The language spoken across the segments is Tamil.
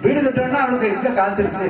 வீடு கட்டணும்னா அவனுக்கு எங்க காசு இருக்கு?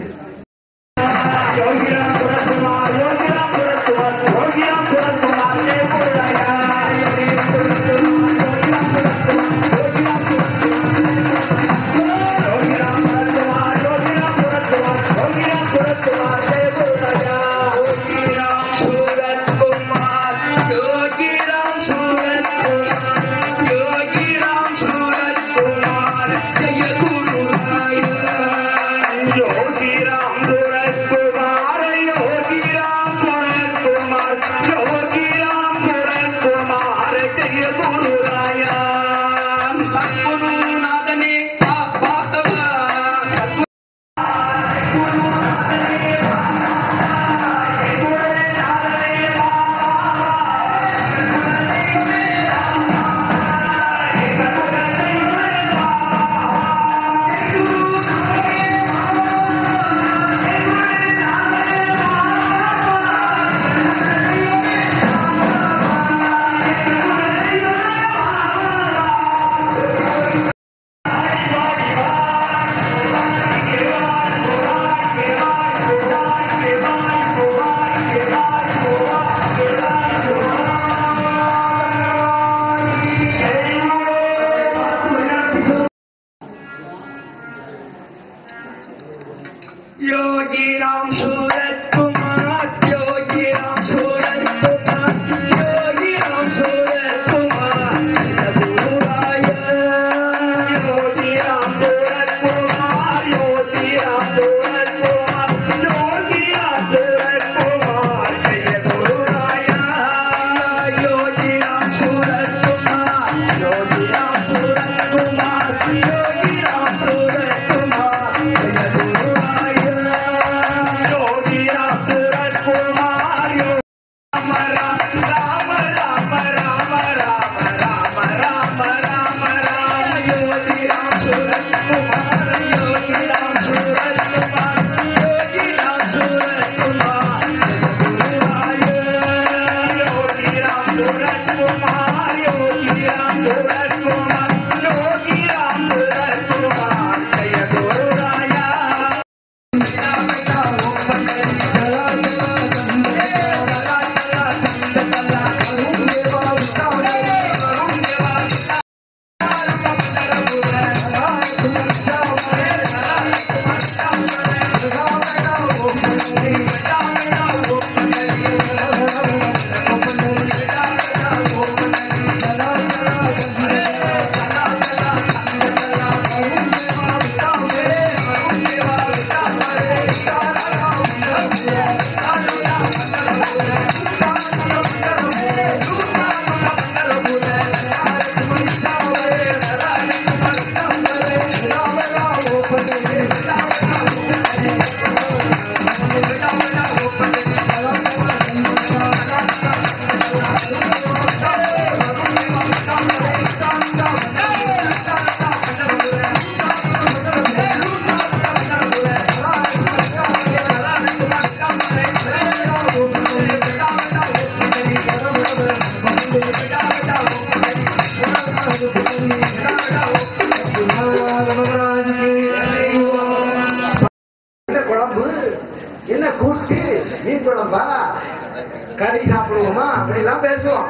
கறி சாப்பிடுவோமா அப்படிலாம் பேசுவோம்.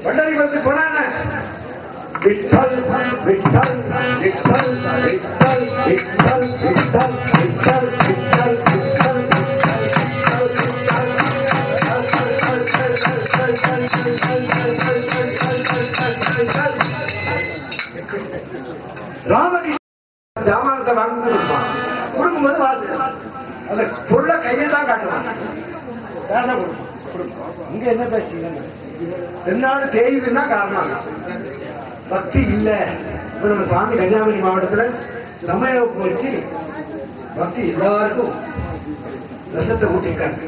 பண்டரி வந்து போனாங்க விட்டல் விட்டல் விட்டல் விட்டல் விட்டல் விட்டல் விட்டல் விட்டல் ராமகிருஷ்ணன் ஜாமானத்தை வாங்கி கொடுப்பான். கொடுக்கும்போது வாது அந்த பொருளை கையை தான் காட்டுவான். பேச கொடுப்பான். இங்க என்ன பேசுறீங்க? தென்னாடு தேயுதுன்னா காரணம் பக்தி இல்ல. இப்ப நம்ம சாமி கன்னியாகுமரி மாவட்டத்துல சமய வச்சு பக்தி எல்லாருக்கும் ரசத்தை கூட்டிருக்காங்க.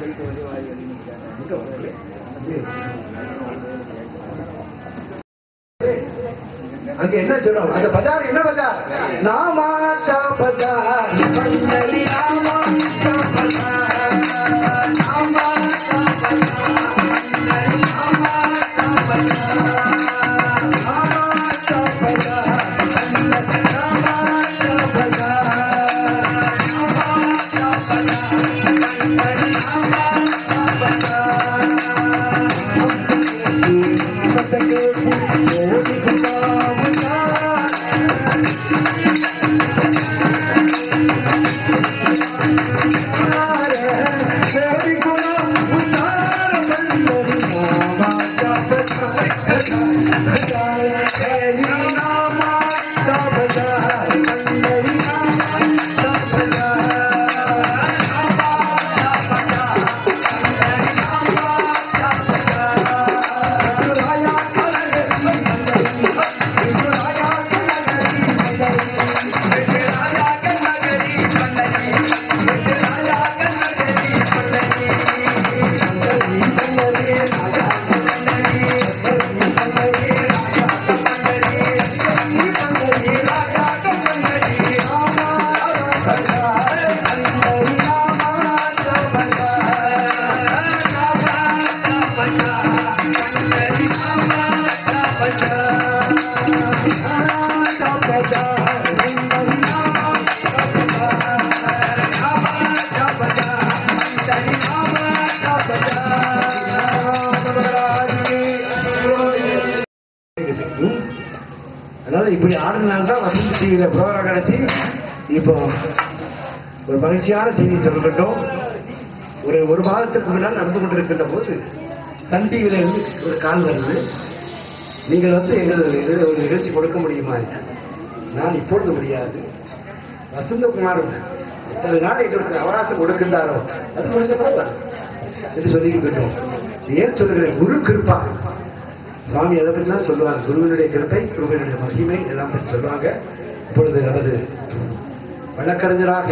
அங்க என்ன சொல்றோம்? அந்த பஜார் என்ன பஜார்? நாமாச்சா பஜார் பந்தலி நாமாச்சா பஜார் நாமாச்சா பஜார் பந்தலி நாமாச்சா பஜார் நாமாச்சா பஜார் பந்தலி நாமாச்சா இப்படி ஆடுனால்தான் வசந்த் டிவியில ப்ரோக்ராம் கிடைச்சி இப்போ ஒரு மகிழ்ச்சியான செய்தி சொல்லட்டும். ஒரு மாதத்துக்கு முன்னால் நடந்து கொண்டிருக்கின்ற போது சன் டிவியில இருந்து ஒரு கால் வருது, நீங்கள் எங்களது இதில் ஒரு நிகழ்ச்சி கொடுக்க முடியுமா? நான் இப்பொழுது முடியாது, வசந்தகுமார் எத்தனை நாள் எங்களுக்கு அவகாசம் கொடுக்கின்றாரோ அது முடிஞ்ச பரவாயில்ல என்று சொல்லிக்கிட்டோம். ஏன் சொல்லுகிறேன், குரு கிருப்பா சுவாமி அதை பற்றிலாம் சொல்லுவாங்க. குருவினுடைய கிருப்பை, குருவினுடைய மகிமை எல்லாம் பற்றி சொல்லுவாங்க. இப்பொழுது நமது வழக்கறிஞராக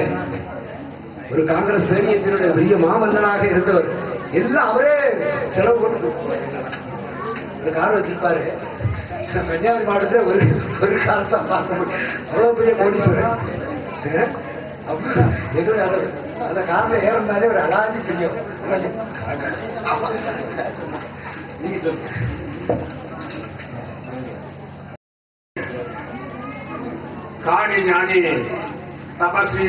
ஒரு காங்கிரஸ் பேரியத்தினுடைய பெரிய மாமன்னனாக இருந்தவர், எல்லாம் அவரே செலவு கொண்டு ஒரு கார் வச்சிருப்பாரு. கன்னியாகுமரி மாவட்டத்தில் ஒரு கார் தான் பார்க்க முடியும், அவ்வளவு பெரிய கோடீஸ்வரன். எங்களுக்கு அந்த காரில் ஏறந்தாலே ஒரு அலாதி பிரியம். நீங்க சொல்லுங்க. காணி ஞானி தபஸ்வி